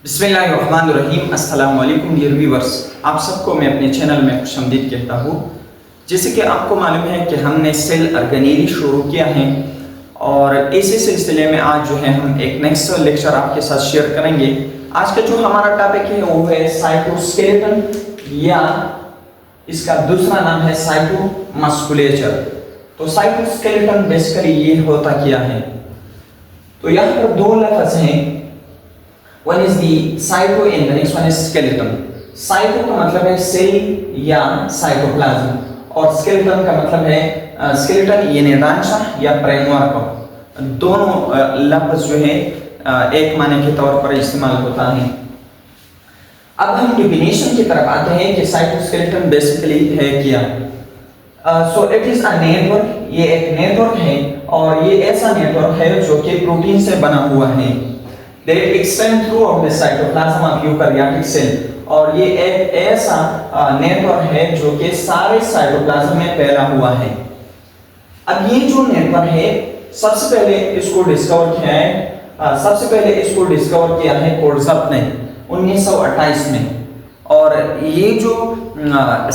बिस्मिल्लाहिर्रहमानिर्रहीम। अस्सलाम वालेकुम डियर व्यूअर्स, आप सबको मैं अपने चैनल में खुशामदीद कहता हूँ। जैसे कि आपको मालूम है कि हमने सेल ऑर्गेनेली शुरू किया है और इसी सिलसिले में आज जो है हम एक नेक्स्ट लेक्चर आपके साथ शेयर करेंगे। आज का जो हमारा टॉपिक है वो है साइटोस्केलेटन, या इसका दूसरा नाम है साइटोमस्कुलेचर। तो साइटोस्केलेटन बेसिकली ये होता क्या है, तो यहाँ पर दो लफ्ज हैं, one is the cyto and the next one is skeleton। Cyto का मतलब है सेल या साइटोप्लाज्म और स्केलेटन का मतलब है स्केलेटन यानी ढांचा या फ्रेमवर्क। दोनों लफ्ज जो है एक माने के तौर पर इस्तेमाल होता है। अब हम डेफिनेशन की तरफ आते हैं कि साइटोस्केलेटन बेसिकली है क्या। So it is a network, ये एक नेटवर्क है और ये ऐसा नेटवर्क है जो कि प्रोटीन से बना हुआ है। They extend throughout the cytoplasm of eukaryotic cell, और ये एक ऐसा नेटवर्क है जो कि सारे साइटोप्लाज्म में फैला हुआ है। अब ये जो नेटवर्क है सबसे पहले इसको डिस्कवर किया है कोर्ज़प ने 1928 में, और ये जो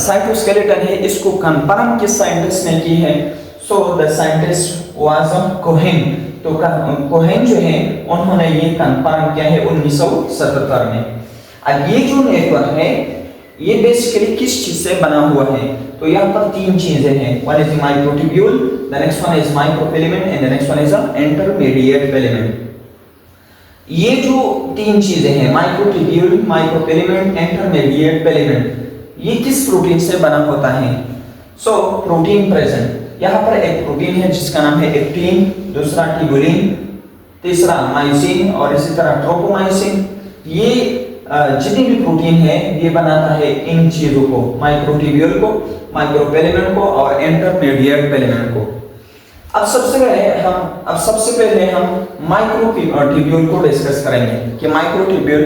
साइटोस्केलेटन है इसको कंफर्म किस साइंटिस्ट ने की है। So the scientist was Cohen. तो कोहेन जो है उन्होंने ये कंफर्म किया है 1977 में। अब ये जो नेटवर्क है ये बेसिकली किस चीज से बना हुआ है, तो यहाँ पर तीन चीजें हैं। One is microtubule, the next one is microfilament and the next one is intermediate filament. ये जो तीन चीजें हैं माइक्रोट्यूब्यूल, माइक्रोफिलामेंट, इंटरमीडिएट फिलामेंट, ये किस प्रोटीन से बना होता है। सो प्रोटीन प्रेजेंट, यहाँ पर एक प्रोटीन है जिसका नाम है एक्टिन, दूसरा ट्यूबुलिन, तीसरा मायोसिन और इसी तरह ट्रोपोमायोसिन। ये जितनी भी प्रोटीन है ये बनाता है इन चीजों को, माइक्रोट्यूब्यूल को, माइक्रोफिलामेंट को और इंटरमीडिएट फिलामेंट को। अब सबसे पहले हम माइक्रोट्यूब्यूल को डिस्कस करेंगे कि माइक्रोट्यूब्यूल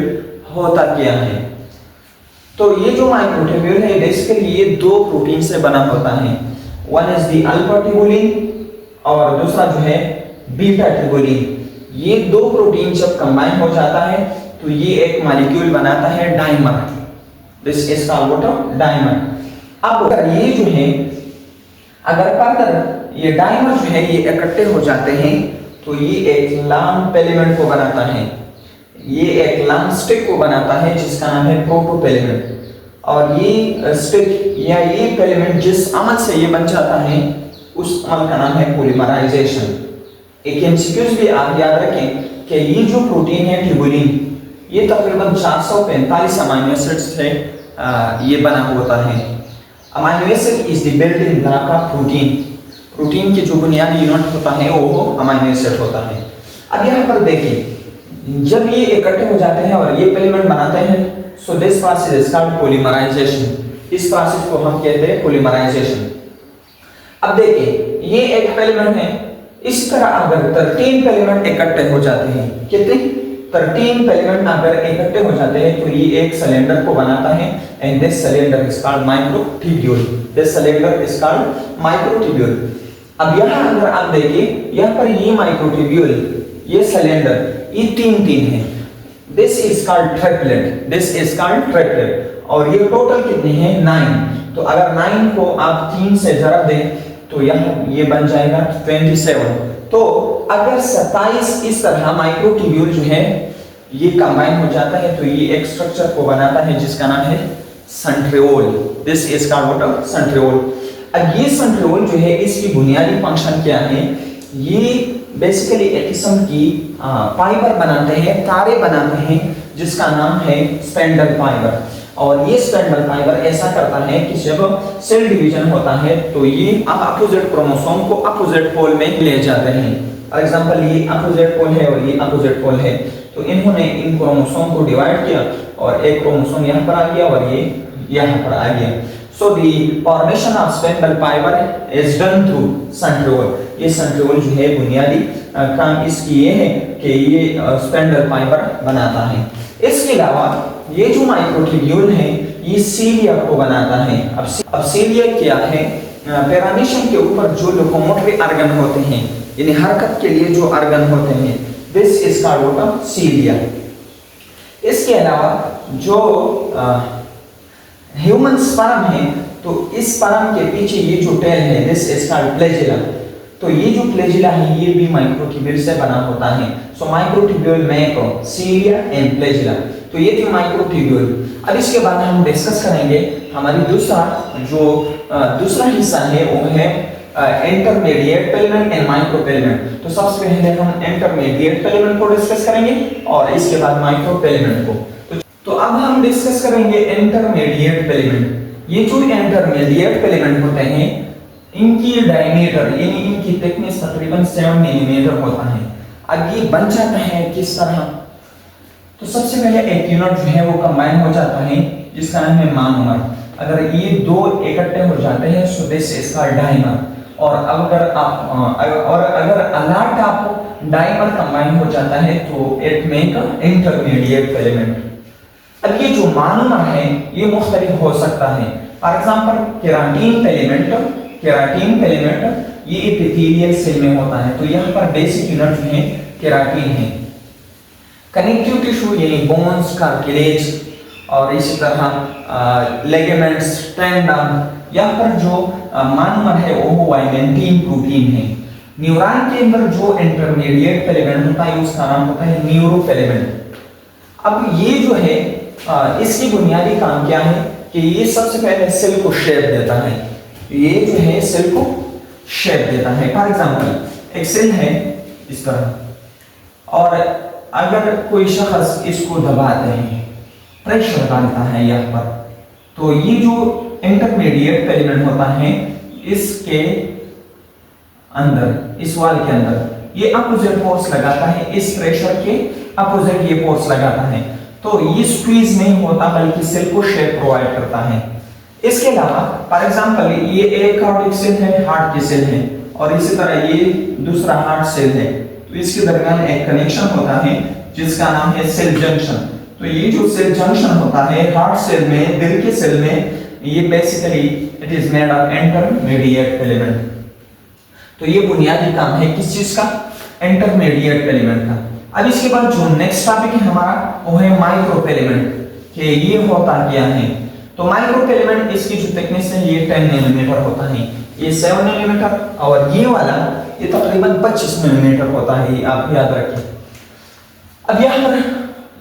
होता क्या है। तो ये जो माइक्रोट्यूब्यूल है बेसिकली ये दो प्रोटीन से बना होता है। One is the alpha tubulin और दूसरा जो है बीटा ट्यूबुलिन। ये दो प्रोटीन जब कंबाइन हो जाता है तो ये एक मॉलिक्यूल बनाता है dimer. This is called dimer. अब ये जो है अगर फर्दर ये डाइमर जो है ये इकट्ठे हो जाते हैं तो ये एक लॉन्ग फिलामेंट को बनाता है, ये एक लॉन्ग स्टिक को बनाता है जिसका नाम है प्रोटोफिलामेंट। और ये स्टिक या ये फिलामेंट जिस अमल से ये बन जाता है उस अमल का नाम है पॉलीमराइजेशन। एक एमसीक्यूज भी आप याद रखें कि ये जो प्रोटीन है ट्यूबुलिन ये तकरीबन 445 अमीनो एसिड से ये बना होता है। Amino acid is the building block of protein. Protein की जो बुनियादी यूनिट होता है वो अमीनो एसिड होता है। अब यहाँ पर देखिए जब ये इकट्ठे हो जाते हैं और ये फिलामेंट बनाते हैं, so this process is called polymerization। इस प्रोसेस को हम कहते हैं polymerization। अब देखिए ये एक फिलामेंट है, इस तरह अगर 13 फिलामेंट इकट्ठे हो जाते हैं, कितने 13 फिलामेंट अगर इकट्ठे हो जाते हैं तो ये एक सिलेंडर को बनाता है and this cylinder is called microtubule. This cylinder is called microtubule. अब यहाँ अगर आप देखिए यहाँ पर ये माइक्रोट्यूब्यूल, ये सिलेंडर, ये तीन है। This is called triplet। This is called triplet। और ये टोटल कितने हैं 9। तो अगर 9 को आप 3 से जरा दें तो यहाँ ये बन जाएगा 27। तो अगर 27 इस तरह माइक्रोट्यूब्यूल जो है ये कंबाइन हो जाता है तो ये एक स्ट्रक्चर को बनाता है जिसका नाम है centriole. This is called what centriole. अब ये सेंट्रिओल जो है इसकी बुनियादी फंक्शन क्या है, ये बेसिकली एक किस्म की फाइबर बनाते हैं, तारे बनाते हैं जिसका नाम है स्पेंडल फाइबर। और ये स्पेंडल फाइबर ऐसा करता है कि जब सेल डिवीजन होता है तो ये अपोजिट क्रोमोसोम को अपोजिट पोल में ले जाते हैं। फॉर एग्जांपल ये अपोजिट पोल है और ये अपोजिट पोल है, तो इन्होंने इन क्रोमोसोम को डिवाइड किया और एक क्रोमोसोम यहाँ पर आ गया और ये यहाँ पर आ गया। So the formation of spindle fiber is done through centriole। ये centriole जो है बुनियादी काम इसकी ये है कि ये स्पेंडल फाइबर बनाता है। इसके अलावा ये जो माइक्रोट्यूब्यूल है ये सीलिया को बनाता है। अब सीलिया क्या है, पैरामीशियम के ऊपर जो लोकोमोटरी ऑर्गन होते हैं यानी हरकत के लिए जो ऑर्गन होते हैं, दिस इज कॉल्ड सीलिया। इसके अलावा जो ह्यूमन स्पर्म है, तो इस स्पर्म के पीछे ये जो टेल है, दिस इज कॉल्ड फ्लैजिला। तो ये जो फ्लैजिला है ये भी माइक्रोट्यूब्यूल से बना होता है। So microtubule make cilia and flagella. तो ये थी माइक्रोट्यूब्यूल। अब इसके बाद हम डिस्कस करेंगे हमारी दूसरा हिस्सा है, वो है इंटरमीडिएट फिलामेंट एंड माइक्रोफिलामेंट। तो सबसे पहले हम इंटरमीडिएट फिलामेंट को डिस्कस करेंगे और इसके बाद माइक्रोफिलामेंट को। तो अब हम डिस्कस करेंगे इंटरमीडिएट फिलामेंट। ये जो इंटरमीडिएट फिलामेंट होते हैं, इनकी डायमीटर यानी इनकी थिकनेस तकरीबन 7 मिलीमीटर होता है। अब ये बन जाता है किस तरह? तो सबसे पहले एक यूनिट जो है वो कंबाइन हो जाता है जिसका नाम है मोनोमर। अगर ये दो इकट्ठे हो जाते हैं सो दिस इज कॉल्ड डाइमर। और अगर अलॉट आप डाइमर कंबाइन हो जाता है तो इट मेक इंटरमीडिएट फिलामेंट। अब ये जो मोनोमर है ये मुख्तलिफ हो सकता है। फॉर एग्जांपल केराटिन फिलामेंट ये एपिथेलियल सेल में होता है। तो यहाँ पर बेसिक यूनिट जो है केराटिन है। कनेक्टिव टिश्यू यानी बोन्स, कार्टिलेज और इसी तरह लिगामेंट्स, टेंडन, यहाँ पर जो मोनोमर है वो वाइमेंटिन प्रोटीन है। न्यूरॉन के अंदर जो इंटरमीडिएट फिलामेंट होता है उसका नाम होता है न्यूरोफिलामेंट। अब ये जो है इसकी बुनियादी काम क्या है कि ये सबसे पहले सेल को शेप देता है। ये जो है सेल को शेप देता है। फॉर एग्जांपल एक सेल है इस तरह, और अगर कोई शख्स इसको दबाते हैं, प्रेशर डालता है यहाँ पर, तो ये जो इंटरमीडिएट फिलामेंट होता है इसके अंदर, इस वाल के अंदर ये अपोजिट फोर्स लगाता है, इस प्रेशर के अपोजिट ये फोर्स लगाता है। तो ये स्क्वीज नहीं होता बल्कि सेल को शेप प्रोवाइड करता है। इसके अलावा फॉर एग्जांपल ये एक कार्डियक सेल है, हार्ट की सेल है, और इसी तरह ये दूसरा हार्ट सेल है। तो इसके दरमियान एक कनेक्शन होता है जिसका नाम है सेल जंक्शन। तो ये जो सेल जंक्शन होता है हार्ट सेल में, दिल के सेल में, ये basically it is made of intermediate filament. तो ये बुनियादी काम है किस चीज का? इंटरमीडिएट फिलामेंट का। अब इसके बाद जो नेक्स्ट टॉपिक है हमारा वो है माइक्रोफिलामेंट, कि ये होता क्या है। तो माइक्रोफिलामेंट इसकी जो थिकनेस है ये 10 मिलीमीटर होता है, ये 7 मिलीमीटर, और ये वाला ये तकरीबन 25 मिलीमीटर होता है, आप याद रखें। अब यहाँ पर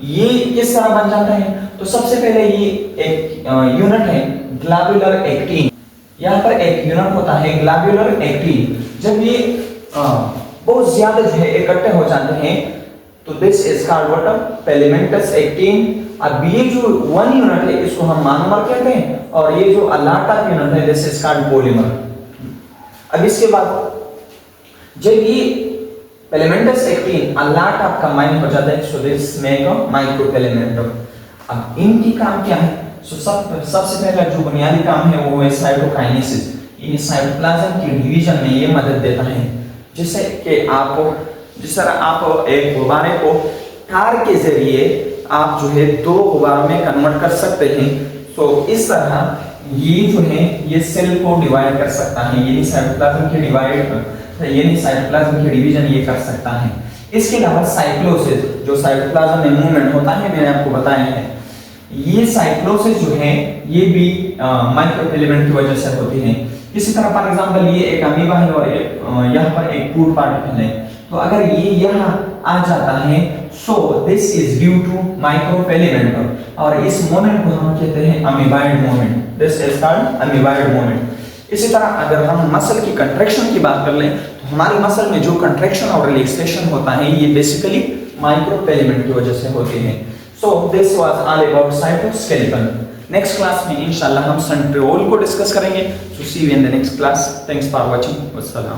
ये किस तरह बन जाता है? तो सबसे पहले ये एक यूनिट है ग्लोब्यूलर एक्टिन। यहाँ पर एक यूनिट होता है ग्लोब्यूलर एक्टिन। जब ये बहुत ज्यादा जो है इकट्ठे हो जाते हैं तो this is called what? Filamentous actin. अब ये जो 1 यूनिट है इसको हम मोनोमर कहते हैं, और ये जो अलॉट ऑफ यूनिट है दिस इज कॉल्ड पॉलीमर। अब इसके बाद जब ये filamentous actin a lot of combine हो जाता है so this make a microfilament. अब इनकी काम क्या है? सो सबसे पहला जो बुनियादी काम है वो है साइटोकाइनेसिस। इन साइटोप्लाज्म की डिवीजन में ये मदद देता है, जिससे कि जिस तरह आप एक गुब्बारे को तार के जरिए आप जो है 2 गुब्बारों में कन्वर्ट कर सकते हैं, तो इस तरह ये जो है ये सेल को डिवाइड कर सकता है, यानी साइटोप्लाज्म की डिवीजन ये कर सकता है। इसके अलावा साइक्लोसिस, जो साइटोप्लाज्म में मूवमेंट होता है, मैंने आपको बताया है, ये साइक्लोसिस जो है ये भी माइक्रोफिलामेंट की वजह से होती है। इसी तरह फॉर एग्जांपल ये एक अमीबा है और यहाँ पर एक फूड पार्टिकल है, तो अगर ये यहाँ आ जाता है so this is due to microfilament, और इस मोमेंट को हम कहते हैं amoeboid movement. This is called amoeboid movement. इसी तरह अगर हम मसल की कंट्रैक्शन की बात कर लें तो हमारी मसल में जो कंट्रैक्शन और रिलैक्सेशन होता है ये बेसिकली माइक्रोफिलामेंट की वजह से होती है। So this was all about cytoskeleton. Next class में इंशाल्लाह हम सेंट्रिओल को डिस्कस करेंगे। So see you in the next class. Thanks for watching. वस्सलाम।